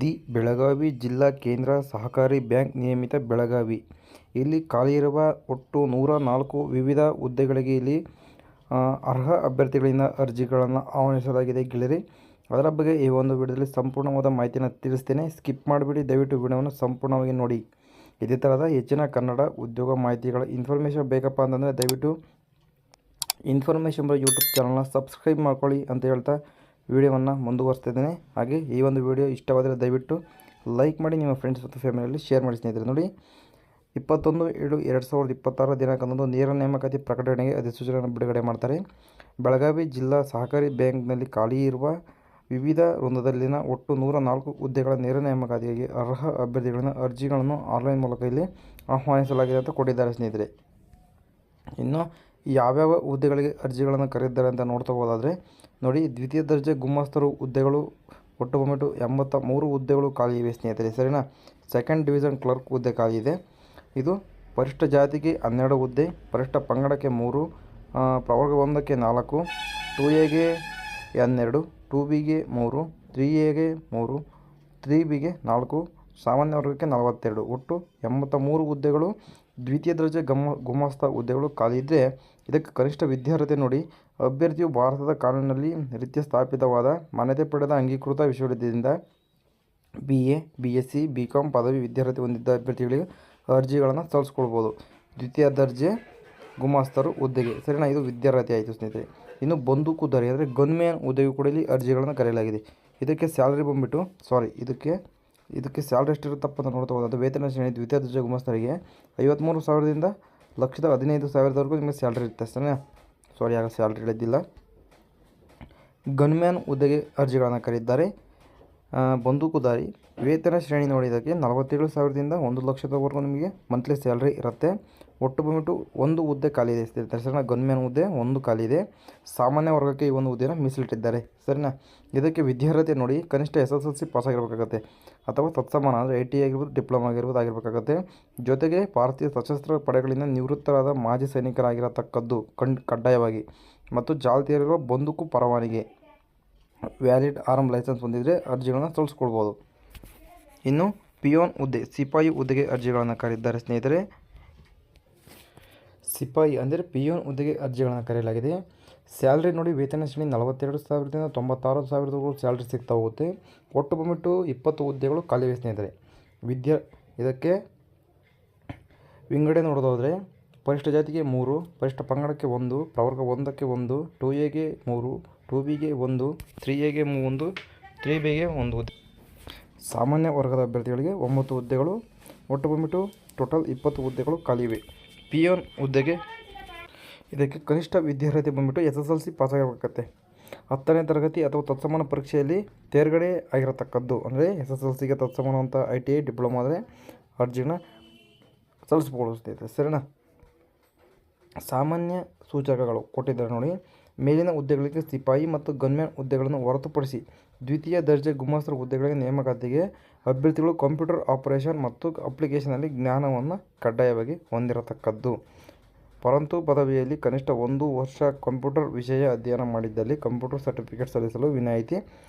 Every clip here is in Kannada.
ದಿ ಬೆಳಗಾವಿ ಜಿಲ್ಲಾ ಕೇಂದ್ರ ಸಹಕಾರಿ ಬ್ಯಾಂಕ್ ನಿಯಮಿತ ಬೆಳಗಾವಿ. ಇಲ್ಲಿ ಖಾಲಿ ಇರುವ ಒಟ್ಟು 104 ವಿವಿಧ ಹುದ್ದೆಗಳಿಗೆ ಇಲ್ಲಿ ಅರ್ಹ ಅಭ್ಯರ್ಥಿಗಳಿಂದ ಅರ್ಜಿಗಳನ್ನು ಆಹ್ವಾನಿಸಲಾಗಿದೆ ಗೆಳೆಯರೆ. ಅದರ ಬಗ್ಗೆ ಈ ಒಂದು ವಿಡಿಯೋದಲ್ಲಿ ಸಂಪೂರ್ಣವಾದ ಮಾಹಿತಿಯನ್ನು ತಿಳಿಸ್ತೇನೆ. ಸ್ಕಿಪ್ ಮಾಡಿಬಿಡಿ, ದಯವಿಟ್ಟು ವಿಡಿಯೋವನ್ನು ಸಂಪೂರ್ಣವಾಗಿ ನೋಡಿ. ಇದೇ ಥರದ ಹೆಚ್ಚಿನ ಕನ್ನಡ ಉದ್ಯೋಗ ಮಾಹಿತಿಗಳ ಇನ್ಫಾರ್ಮೇಷನ್ ಬೇಕಪ್ಪ ಅಂತಂದರೆ ದಯವಿಟ್ಟು ಇನ್ಫಾರ್ಮೇಷನ್ ಯೂಟ್ಯೂಬ್ ಚಾನಲ್ನ ಸಬ್ಸ್ಕ್ರೈಬ್ ಮಾಡ್ಕೊಳ್ಳಿ ಅಂತ ಹೇಳ್ತಾ ವಿಡಿಯೋವನ್ನು ಮುಂದುವರಿಸ್ತಿದ್ದೇನೆ. ಹಾಗೆ ಈ ಒಂದು ವಿಡಿಯೋ ಇಷ್ಟವಾದರೆ ದಯವಿಟ್ಟು ಲೈಕ್ ಮಾಡಿ, ನಿಮ್ಮ ಫ್ರೆಂಡ್ಸ್ ಮತ್ತು ಫ್ಯಾಮಿಲಿಯಲ್ಲಿ ಶೇರ್ ಮಾಡಿ ಸ್ನೇಹಿತರೆ. ನೋಡಿ, 21/7/2026 ದಿನಾಂಕದಂದು ನೇರ ನೇಮಕಾತಿ ಪ್ರಕಟಣೆಗೆ ಅಧಿಸೂಚನೆಯನ್ನು ಬಿಡುಗಡೆ ಮಾಡ್ತಾರೆ. ಬೆಳಗಾವಿ ಜಿಲ್ಲಾ ಸಹಕಾರಿ ಬ್ಯಾಂಕ್ನಲ್ಲಿ ಖಾಲಿ ಇರುವ ವಿವಿಧ ವೃಂದದಲ್ಲಿನ ಒಟ್ಟು 104 ಹುದ್ದೆಗಳ ನೇರ ನೇಮಕಾತಿಗೆ ಅರ್ಹ ಅಭ್ಯರ್ಥಿಗಳಿಂದ ಅರ್ಜಿಗಳನ್ನು ಆನ್ಲೈನ್ ಮೂಲಕ ಇಲ್ಲಿ ಆಹ್ವಾನಿಸಲಾಗಿದೆ ಅಂತ ಕೊಟ್ಟಿದ್ದಾರೆ ಸ್ನೇಹಿತರೆ. ಇನ್ನು ಯಾವ್ಯಾವ ಹುದ್ದೆಗಳಿಗೆ ಅರ್ಜಿಗಳನ್ನು ಕರೆದಿದ್ದಾರೆ ಅಂತ ನೋಡ್ತಾ ಹೋದಾದರೆ ನೋಡಿ, ದ್ವಿತೀಯ ದರ್ಜೆ ಗುಮಾಸ್ತರು ಹುದ್ದೆಗಳು ಒಟ್ಟು ಬಂದ್ಬಿಟ್ಟು 83 ಹುದ್ದೆಗಳು ಖಾಲಿ ಇವೆ ಸ್ನೇಹಿತರೆ, ಸರಿನಾ. ಸೆಕೆಂಡ್ ಡಿವಿಷನ್ ಕ್ಲರ್ಕ್ ಹುದ್ದೆ ಖಾಲಿ ಇದೆ. ಇದು ಪರಿಶಿಷ್ಟ ಜಾತಿಗೆ 12 ಹುದ್ದೆ, ಪರಿಶಿಷ್ಟ ಪಂಗಡಕ್ಕೆ 3, ಪ್ರವರ್ಗ 1ಕ್ಕೆ 4, 2ಎಗೆ 12, 2ಬಿಗೆ 3, 3ಎಗೆ 3, 3ಬಿಗೆ 4, ಸಾಮಾನ್ಯ ವರ್ಗಕ್ಕೆ 42, ಒಟ್ಟು 83 ಹುದ್ದೆಗಳು ದ್ವಿತೀಯ ದರ್ಜೆ ಗುಮಾಸ್ತ ಹುದ್ದೆಗಳು ಖಾಲಿ ಇದ್ದರೆ ಇದಕ್ಕೆ ಕನಿಷ್ಠ ವಿದ್ಯಾರ್ಹತೆ ನೋಡಿ, ಅಭ್ಯರ್ಥಿಯು ಭಾರತದ ಕಾನೂನಿನಲ್ಲಿ ರೀತ್ಯ ಸ್ಥಾಪಿತವಾದ ಮಾನ್ಯತೆ ಪಡೆದ ಅಂಗೀಕೃತ ವಿಶ್ವವಿದ್ಯಾಲಯದಿಂದ BA, BSc, BCom ಪದವಿ ವಿದ್ಯಾರ್ಹತೆ ಹೊಂದಿದ್ದ ಅಭ್ಯರ್ಥಿಗಳಿಗೆ ಅರ್ಜಿಗಳನ್ನು ಸಲ್ಲಿಸ್ಕೊಳ್ಬೋದು ದ್ವಿತೀಯ ದರ್ಜೆ ಗುಮಾಸ್ತರು ಹುದ್ದೆಗೆ, ಸರಿನಾ. ಇದು ವಿದ್ಯಾರ್ಹತೆ ಆಯಿತು ಸ್ನೇಹಿತರೆ. ಇನ್ನು ಬಂದೂಕುಧಾರಿ ಅಂದರೆ ಗನ್ಮ್ಯಾನ್ ಹುದ್ದೆಗೂ ಕೂಡ ಇಲ್ಲಿ ಅರ್ಜಿಗಳನ್ನು ಕರೆಯಲಾಗಿದೆ. ಇದಕ್ಕೆ ಸ್ಯಾಲ್ರಿ ಬಂದುಬಿಟ್ಟು ಇದಕ್ಕೆ ಸ್ಯಾಲ್ರಿ ಎಷ್ಟಿರುತ್ತಪ್ಪ ಅಂತ ನೋಡ್ತಾ ಹೋದಾಗ ವೇತನ ಶ್ರೇಣಿ ದ್ವಿತೀಯ ದರ್ಜೆ ಗುಮಾಸ್ತರಿಗೆ 53,000ದಿಂದ 1,15,000ವರೆಗೂ ನಿಮಗೆ ಸ್ಯಾಲ್ರಿ ಇರುತ್ತೆ, ಸರಿನಾ. ಆಗ ಸ್ಯಾಲ್ರಿ ಹೇಳಿದ್ದಿಲ್ಲ. ಗನ್ಮ್ಯಾನ್ ಹುದ್ದೆಗೆ ಅರ್ಜಿಗಳನ್ನು ಕರೆದಿದ್ದಾರೆ. ಬಂದೂಕುಧಾರಿ ವೇತನ ಶ್ರೇಣಿ ನೋಡಿದ್ದಕ್ಕೆ 47,000ದಿಂದ 1,00,000ವರೆಗೂ ನಿಮಗೆ ಮಂತ್ಲಿ ಸ್ಯಾಲ್ರಿ ಇರುತ್ತೆ. ಒಟ್ಟು ಬಂದ್ಬಿಟ್ಟು ಒಂದು ಹುದ್ದೆ ಖಾಲಿ ಇದೆ ಸರಿನಾ. ಗನ್ಮ್ಯಾನ್ ಹುದ್ದೆ ಒಂದು ಖಾಲಿ ಇದೆ. ಸಾಮಾನ್ಯ ವರ್ಗಕ್ಕೆ ಈ ಒಂದು ಹುದ್ದೆಯನ್ನು ಮೀಸಲಿಟ್ಟಿದ್ದಾರೆ, ಸರಿನಾ. ಇದಕ್ಕೆ ವಿದ್ಯಾರ್ಹತೆ ನೋಡಿ, ಕನಿಷ್ಠ SSLC ಪಾಸ್ ಆಗಿರಬೇಕಾಗತ್ತೆ ಅಥವಾ ತತ್ಸಮಾನ ಅಂದರೆ ITI ಆಗಿರ್ಬೋದು, ಡಿಪ್ಲೊಮಾ ಆಗಿರಬೇಕಾಗತ್ತೆ. ಜೊತೆಗೆ ಭಾರತೀಯ ಸಶಸ್ತ್ರ ಪಡೆಗಳಿಂದ ನಿವೃತ್ತರಾದ ಮಾಜಿ ಸೈನಿಕರಾಗಿರತಕ್ಕದ್ದು ಕಡ್ಡಾಯವಾಗಿ, ಮತ್ತು ಚಾಲ್ತಿಯಲ್ಲಿರುವ ಬಂದೂಕು ಪರವಾನಗಿ ವ್ಯಾಲಿಡ್ ಆರ್ಮ್ ಲೈಸೆನ್ಸ್ ಹೊಂದಿದರೆ ಅರ್ಜಿಗಳನ್ನು ಸಲ್ಲಿಸ್ಕೊಳ್ಬೋದು. ಇನ್ನು ಪಿಯೋನ್ ಹುದ್ದೆ ಸಿಪಾಯಿ ಹುದ್ದೆಗೆ ಅರ್ಜಿಗಳನ್ನು ಕರೆದಿದ್ದಾರೆ ಸ್ನೇಹಿತರೆ. ಸಿಪಾಯಿ ಅಂದರೆ ಪಿಯೋನ್ ಹುದ್ದೆಗೆ ಅರ್ಜಿಗಳನ್ನು ಕರೆಯಲಾಗಿದೆ. ಸ್ಯಾಲ್ರಿ ನೋಡಿ, ವೇತನ ಶ್ರೇಣಿ 42,000ದಿಂದ 96,000ವರೆಗೂ ಸ್ಯಾಲ್ರಿ ಸಿಗ್ತಾ ಹೋಗುತ್ತೆ. ಒಟ್ಟು ಬಂದ್ಬಿಟ್ಟು 20 ಹುದ್ದೆಗಳು ಖಾಲಿವೆ ಸ್ನೇಹಿತರೆ. ಇದಕ್ಕೆ ವಿಂಗಡಣೆ ನೋಡೋದಾದರೆ ಪರಿಶಿಷ್ಟ ಜಾತಿಗೆ 3, ಪರಿಶಿಷ್ಟ ಪಂಗಡಕ್ಕೆ 1, ಪ್ರವರ್ಗ 1ಕ್ಕೆ 1, 2ಎಗೆ 3, 2ಬಿಗೆ 1, 3ಎಗೆ 1, 3ಬಿಗೆ 1 ಹುದ್ದೆ. ಸಾಮಾನ್ಯ ವರ್ಗದ ಅಭ್ಯರ್ಥಿಗಳಿಗೆ 9 ಹುದ್ದೆಗಳು, ಒಟ್ಟು ಬಂದ್ಬಿಟ್ಟು ಟೋಟಲ್ 20 ಹುದ್ದೆಗಳು ಖಾಲಿವೆ. ಪಿಯೋನ್ ಹುದ್ದೆಗೆ ಇದಕ್ಕೆ ಕನಿಷ್ಠ ವಿದ್ಯಾರ್ಹತೆ ಬಂದ್ಬಿಟ್ಟು SSLC ಪಾಸ್ ಆಗಿರಬೇಕತ್ತೆ. 10ನೇ ತರಗತಿ ಅಥವಾ ತತ್ಸಮಾನ ಪರೀಕ್ಷೆಯಲ್ಲಿ ತೇರ್ಗಡೆ ಆಗಿರತಕ್ಕದ್ದು, ಅಂದರೆ SSLCಗೆ ತತ್ಸಮಾನವಂಥ ITI ಡಿಪ್ಲೊಮಾ ಆದರೆ ಅರ್ಜಿನ ಸಲ್ಲಿಸ್ಬೋದು, ಸರಿನಾ. ಸಾಮಾನ್ಯ ಸೂಚಕಗಳು ಕೊಟ್ಟಿದ್ದಾರೆ ನೋಡಿ. ಮೇಲಿನ ಹುದ್ದೆಗಳಿಗೆ ಸಿಪಾಯಿ ಮತ್ತು ಗನ್ಮ್ಯಾನ್ ಹುದ್ದೆಗಳನ್ನು ಹೊರತುಪಡಿಸಿ ದ್ವಿತೀಯ ದರ್ಜೆ ಗುಮಾಸ್ತರ ಹುದ್ದೆಗಳಿಗೆ ನೇಮಕಾತಿಗೆ ಅಭ್ಯರ್ಥಿಗಳು ಕಂಪ್ಯೂಟರ್ ಆಪರೇಷನ್ ಮತ್ತು ಅಪ್ಲಿಕೇಶನಲ್ಲಿ ಜ್ಞಾನವನ್ನು ಕಡ್ಡಾಯವಾಗಿ ಹೊಂದಿರತಕ್ಕದ್ದು. ಪರಂತು ಪದವಿಯಲ್ಲಿ ಕನಿಷ್ಠ 1 ವರ್ಷ ಕಂಪ್ಯೂಟರ್ ವಿಷಯ ಅಧ್ಯಯನ ಮಾಡಿದ್ದಲ್ಲಿ ಕಂಪ್ಯೂಟರ್ ಸರ್ಟಿಫಿಕೇಟ್ ಸಲ್ಲಿಸಲು ವಿನಾಯಿತಿ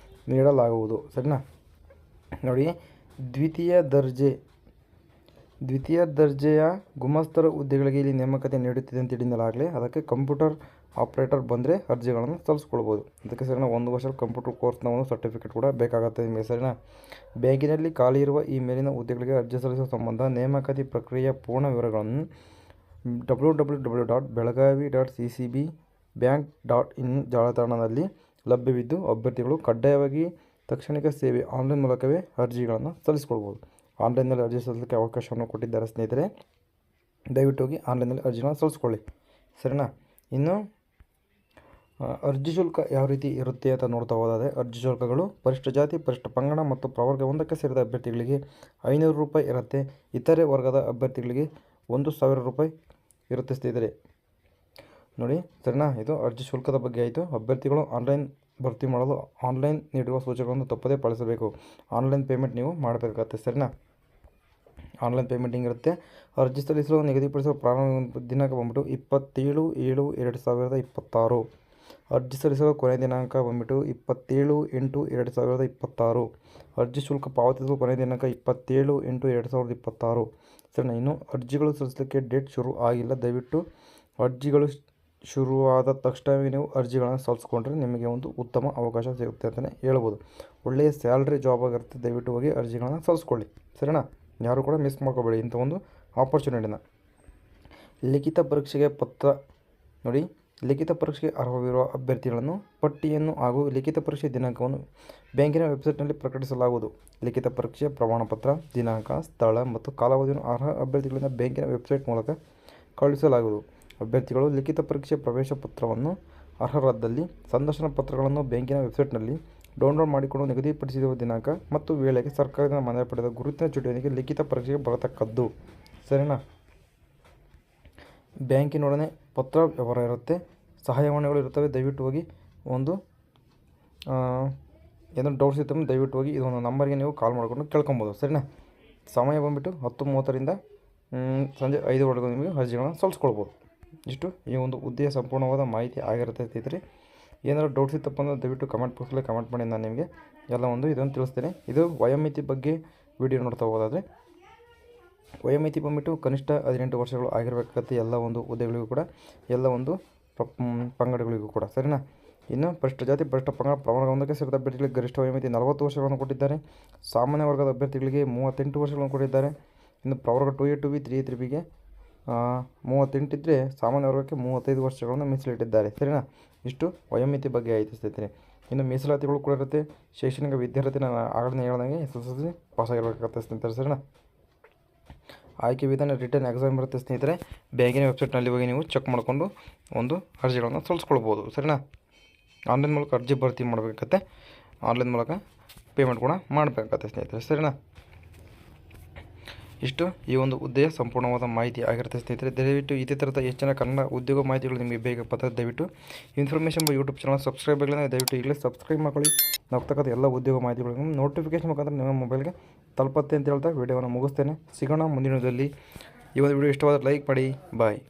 ನೀಡಲಾಗುವುದು, ಸರಿನಾ. ನೋಡಿ, ದ್ವಿತೀಯ ದರ್ಜೆಯ ಗುಮಾಸ್ತರ ಹುದ್ದೆಗಳಿಗೆ ಇಲ್ಲಿ ನೇಮಕಾತಿ ನೀಡುತ್ತಿದೆ ಅಂತ ತಿಳಿಸಲಾಗಲಿ. ಅದಕ್ಕೆ ಕಂಪ್ಯೂಟರ್ ಆಪರೇಟರ್ ಬಂದರೆ ಅರ್ಜಿಗಳನ್ನು ಸಲ್ಲಿಸ್ಕೊಳ್ಬೋದು. ಅದಕ್ಕೆ ಸರಿನಾ 1 ವರ್ಷ ಕಂಪ್ಯೂಟರ್ ಕೋರ್ಸ್ನ ಒಂದು ಸರ್ಟಿಫಿಕೇಟ್ ಕೂಡ ಬೇಕಾಗುತ್ತೆ ನಿಮಗೆ, ಸರಿನಾ. ಬ್ಯಾಂಕಿನಲ್ಲಿ ಖಾಲಿ ಇರುವ ಈ ಮೇಲಿನ ಹುದ್ದೆಗಳಿಗೆ ಅರ್ಜಿ ಸಲ್ಲಿಸುವ ಸಂಬಂಧ ನೇಮಕಾತಿ ಪ್ರಕ್ರಿಯೆಯ ಪೂರ್ಣ ವಿವರಗಳನ್ನು www.belagavi.ccbbank.in ಜಾಲತಾಣದಲ್ಲಿ ಲಭ್ಯವಿದ್ದು ಅಭ್ಯರ್ಥಿಗಳು ಕಡ್ಡಾಯವಾಗಿ ತಕ್ಷಣಿಕ ಸೇವೆ ಆನ್ಲೈನ್ ಮೂಲಕವೇ ಅರ್ಜಿಗಳನ್ನು ಸಲ್ಲಿಸ್ಕೊಳ್ಬೋದು. ಆನ್ಲೈನ್ನಲ್ಲಿ ಅರ್ಜಿ ಸಲ್ಲಿಸಲಿಕ್ಕೆ ಅವಕಾಶವನ್ನು ಕೊಟ್ಟಿದ್ದಾರೆ ಸ್ನೇಹಿತರೆ. ದಯವಿಟ್ಟು ಹೋಗಿ ಆನ್ಲೈನಲ್ಲಿ ಅರ್ಜಿನ ಸಲ್ಲಿಸ್ಕೊಳ್ಳಿ, ಸರಿನಾ. ಇನ್ನು ಅರ್ಜಿ ಶುಲ್ಕ ಯಾವ ರೀತಿ ಇರುತ್ತೆ ಅಂತ ನೋಡ್ತಾ ಹೋದಾದರೆ ಅರ್ಜಿ ಶುಲ್ಕಗಳು ಪರಿಶಿಷ್ಟ ಜಾತಿ, ಪರಿಶಿಷ್ಟ ಪಂಗಡ ಮತ್ತು ಪ್ರವರ್ಗ 1ಕ್ಕೆ ಸೇರಿದ ಅಭ್ಯರ್ಥಿಗಳಿಗೆ 500 ರೂಪಾಯಿ ಇರುತ್ತೆ. ಇತರೆ ವರ್ಗದ ಅಭ್ಯರ್ಥಿಗಳಿಗೆ 1,000 ರೂಪಾಯಿ ಇರುತ್ತೆ ಸ್ನೇಹಿತರೆ. ನೋಡಿ, ಸರಿನಾ. ಇದು ಅರ್ಜಿ ಶುಲ್ಕದ ಬಗ್ಗೆ ಆಯಿತು. ಅಭ್ಯರ್ಥಿಗಳು ಆನ್ಲೈನ್ ಭರ್ತಿ ಮಾಡಲು ಆನ್ಲೈನ್ ನೀಡುವ ಸೂಚನೆಗಳನ್ನು ತಪ್ಪದೇ ಪಾಲಿಸಬೇಕು. ಆನ್ಲೈನ್ ಪೇಮೆಂಟ್ ನೀವು ಮಾಡಬೇಕಾಗತ್ತೆ, ಸರಿನಾ. ಆನ್ಲೈನ್ ಪೇಮೆಂಟ್ ಹಿಂಗಿರುತ್ತೆ. ಅರ್ಜಿ ಸಲ್ಲಿಸಲು ನಿಗದಿಪಡಿಸುವ ಪ್ರಾರಂಭ ದಿನಾಂಕ ಬಂದ್ಬಿಟ್ಟು 27/7/2026. ಅರ್ಜಿ ಸಲ್ಲಿಸಲು ಕೊನೆಯ ದಿನಾಂಕ ಬಂದುಬಿಟ್ಟು 27/8/2026. ಅರ್ಜಿ ಶುಲ್ಕ ಪಾವತಿಸಲು ಕೊನೆಯ ದಿನಾಂಕ 27/8/2026. ಸರಿನಾ. ಇನ್ನು ಅರ್ಜಿಗಳು ಸಲ್ಲಿಸಲಿಕ್ಕೆ ಡೇಟ್ ಶುರು ಆಗಿಲ್ಲ. ದಯವಿಟ್ಟು ಅರ್ಜಿಗಳು ಶುರುವಾದ ತಕ್ಷಣವೇ ನೀವು ಅರ್ಜಿಗಳನ್ನು ಸಲ್ಲಿಸ್ಕೊಂಡ್ರೆ ನಿಮಗೆ ಒಂದು ಉತ್ತಮ ಅವಕಾಶ ಸಿಗುತ್ತೆ ಅಂತಲೇ ಹೇಳ್ಬೋದು. ಒಳ್ಳೆಯ ಸ್ಯಾಲ್ರಿ ಜಾಬ್ ಆಗಿರುತ್ತೆ. ದಯವಿಟ್ಟು ಹೋಗಿ ಅರ್ಜಿಗಳನ್ನು ಸಲ್ಲಿಸ್ಕೊಳ್ಳಿ. ಸರಿನಾ. ಯಾರು ಕೂಡ ಮಿಸ್ ಮಾಡ್ಕೋಬೇಡಿ ಇಂಥ ಒಂದು ಆಪರ್ಚುನಿಟಿನ. ಲಿಖಿತ ಪರೀಕ್ಷೆಗೆ ಪತ್ರ ನೋಡಿ. ಲಿಖಿತ ಪರೀಕ್ಷೆಗೆ ಅರ್ಹವಿರುವ ಅಭ್ಯರ್ಥಿಗಳನ್ನು ಪಟ್ಟಿಯನ್ನು ಹಾಗೂ ಲಿಖಿತ ಪರೀಕ್ಷೆ ದಿನಾಂಕವನ್ನು ಬ್ಯಾಂಕಿನ ವೆಬ್ಸೈಟ್ನಲ್ಲಿ ಪ್ರಕಟಿಸಲಾಗುವುದು. ಲಿಖಿತ ಪರೀಕ್ಷೆಯ ಪ್ರಮಾಣಪತ್ರ, ದಿನಾಂಕ, ಸ್ಥಳ ಮತ್ತು ಕಾಲಾವಧಿಯನ್ನು ಅರ್ಹ ಅಭ್ಯರ್ಥಿಗಳಿಂದ ಬ್ಯಾಂಕಿನ ವೆಬ್ಸೈಟ್ ಮೂಲಕ ಕಳುಹಿಸಲಾಗುವುದು. ಅಭ್ಯರ್ಥಿಗಳು ಲಿಖಿತ ಪರೀಕ್ಷೆ ಪ್ರವೇಶ ಪತ್ರವನ್ನು ಅರ್ಹರಾದಲ್ಲಿ ಸಂದರ್ಶನ ಪತ್ರಗಳನ್ನು ಬ್ಯಾಂಕಿನ ವೆಬ್ಸೈಟ್ನಲ್ಲಿ ಡೌನ್ಲೋಡ್ ಮಾಡಿಕೊಂಡು ನಿಗದಿಪಡಿಸಿರುವ ದಿನಾಂಕ ಮತ್ತು ವೇಳೆಗೆ ಸರ್ಕಾರದಿಂದ ಮಾನ್ಯತೆ ಪಡೆದ ಗುರುತಿನ ಚೀಟಿಯೊಂದಿಗೆ ಲಿಖಿತ ಪರೀಕ್ಷೆಗೆ ಬರತಕ್ಕದ್ದು. ಸರಿನಾ. ಬ್ಯಾಂಕಿನೊಡನೆ ಪತ್ರ ವ್ಯವಹಾರ ಇರುತ್ತೆ, ಸಹಾಯವಾಣಿಗಳು ಇರುತ್ತವೆ. ದಯವಿಟ್ಟು ಹೋಗಿ ಒಂದು ಏನಾದರೂ ಡೌಟ್ಸ್ ಇದ್ದರೆ ದಯವಿಟ್ಟು ಹೋಗಿ ಇದೊಂದು ನಂಬರ್ಗೆ ನೀವು ಕಾಲ್ ಮಾಡಿಕೊಂಡು ಕೇಳ್ಕೊಬೋದು. ಸರಿನಾ. ಸಮಯ ಬಂದುಬಿಟ್ಟು 10:30ರಿಂದ ಸಂಜೆ 5:00ವರೆಗೂ ನಿಮಗೆ ಅರ್ಜಿಗಳನ್ನು ಸಲ್ಲಿಸ್ಕೊಳ್ಬೋದು. ಇಷ್ಟು ಈ ಒಂದು ಹುದ್ದೆಯ ಸಂಪೂರ್ಣವಾದ ಮಾಹಿತಿ ಆಗಿರುತ್ತೆ ಸ್ನೇಹಿತರೆ. ಏನಾದರೂ ಡೌಟ್ಸ್ ಇತ್ತಪ್ಪ ಅಂದರೆ ದಯವಿಟ್ಟು ಕಮೆಂಟ್ ಬಾಕ್ಸಲ್ಲಿ ಕಮೆಂಟ್ ಮಾಡಿ, ನಾನು ನಿಮಗೆ ಎಲ್ಲ ಒಂದು ಇದನ್ನು ತಿಳಿಸ್ತೇನೆ. ಇದು ವಯೋಮಿತಿ ಬಗ್ಗೆ ವಿಡಿಯೋ ನೋಡ್ತಾ ಹೋಗೋದಾದರೆ ವಯೋಮಿತಿ ಬಂದುಬಿಟ್ಟು ಕನಿಷ್ಠ 18 ವರ್ಷಗಳು ಆಗಿರಬೇಕಾಗುತ್ತೆ ಎಲ್ಲ ಒಂದು ಹುದ್ದೆಗಳಿಗೂ ಕೂಡ, ಎಲ್ಲ ಒಂದು ಪಂಗಡಗಳಿಗೂ ಕೂಡ. ಸರಿನಾ. ಇನ್ನು ಪರಿಷ್ಠ ಜಾತಿ ಪರಿಷ್ಠ ಪಂಗಡ ಪ್ರವರ್ಗ 1ಕ್ಕೆ ಸೇರಿದ ಅಭ್ಯರ್ಥಿಗಳಿಗೆ ಗರಿಷ್ಠ ವಯೋಮಿತಿ 40 ವರ್ಷಗಳನ್ನು ಕೊಟ್ಟಿದ್ದಾರೆ. ಸಾಮಾನ್ಯ ವರ್ಗದ ಅಭ್ಯರ್ಥಿಗಳಿಗೆ 38 ವರ್ಷಗಳನ್ನು ಕೊಟ್ಟಿದ್ದಾರೆ. ಇನ್ನು ಪ್ರವರ್ಗ 2A 2B 3A 3Bಗೆ 38 ಇದ್ದರೆ ಸಾಮಾನ್ಯ ವರ್ಗಕ್ಕೆ 35 ವರ್ಷಗಳನ್ನು ಮೀಸಲಿಟ್ಟಿದ್ದಾರೆ. ಸರಿನಾ. ಇಷ್ಟು ವಯೋಮಿತಿ ಬಗ್ಗೆ ಆಯಿತು ಸ್ನೇಹಿತರೆ. ಇನ್ನು ಮೀಸಲಾತಿಗಳು ಕೂಡ ಇರುತ್ತೆ. ಶೈಕ್ಷಣಿಕ ವಿದ್ಯಾರ್ಥಿ ನಾನು ಆಗಲೇ ಹೇಳ್ದಂಗೆ SSLC ಪಾಸ್ ಆಗಿರಬೇಕಾಗುತ್ತೆ ಸ್ನೇಹಿತರೆ. ಸರಿನಾ. ಆಯ್ಕೆ ವಿಧಾನ ರಿಟರ್ನ್ ಎಕ್ಸಾಮ್ ಇರುತ್ತೆ ಸ್ನೇಹಿತರೆ. ಬ್ಯಾಂಕಿನ ವೆಬ್ಸೈಟ್ನಲ್ಲಿ ಹೋಗಿ ನೀವು ಚೆಕ್ ಮಾಡಿಕೊಂಡು ಒಂದು ಅರ್ಜಿಗಳನ್ನು ಸಲ್ಲಿಸ್ಕೊಳ್ಬೋದು. ಸರಿನಾ. ಆನ್ಲೈನ್ ಮೂಲಕ ಅರ್ಜಿ ಭರ್ತಿ ಮಾಡಬೇಕಾಗತ್ತೆ, ಆನ್ಲೈನ್ ಮೂಲಕ ಪೇಮೆಂಟ್ ಕೂಡ ಮಾಡಬೇಕಾಗತ್ತೆ ಸ್ನೇಹಿತರೆ. ಸರಿನಾ. ಇಷ್ಟು ಈ ಒಂದು ಹುದ್ದೆಯ ಸಂಪೂರ್ಣವಾದ ಮಾಹಿತಿ ಆಗಿರುತ್ತೆ ಸ್ನೇಹಿತರೆ. ದಯವಿಟ್ಟು ಇದೇ ಥರದ ಹೆಚ್ಚಿನ ಕನ್ನಡ ಉದ್ಯೋಗ ಮಾಹಿತಿಗಳು ನಿಮಗೆ ಬೇಕಪ್ಪ ಅಂದರೆ ದಯವಿಟ್ಟು ಇನ್ಫಾರ್ಮೇಷನ್ ಯೂಟ್ಯೂಬ್ ಚಾನಲ್ ಸಬ್ಸ್ಕ್ರೈಬ್ ಆಗಿಲ್ಲ ದಯವಿಟ್ಟು ಈಗಲೇ ಸಬ್ಸ್ಕ್ರೈಬ್ ಮಾಡ್ಕೊಳ್ಳಿ. ನಾಗ್ತಕ್ಕಂಥ ಎಲ್ಲ ಉದ್ಯೋಗ ಮಾಹಿತಿಗಳು ನೋಟಿಫಿಕೇಶನ್ ಮುಖಾಂತರ ನಿಮ್ಮ ಮೊಬೈಲ್ಗೆ ತಲುಪತ್ತೆ ಅಂತ ಹೇಳ್ತಾ ವಿಡಿಯೋವನ್ನು ಮುಗಿಸ್ತೇನೆ. ಸಿಗೋಣ ಮುಂದಿನದಲ್ಲಿ. ಈ ಒಂದು ವಿಡಿಯೋ ಇಷ್ಟವಾದರೆ ಲೈಕ್ ಮಾಡಿ. ಬಾಯ್.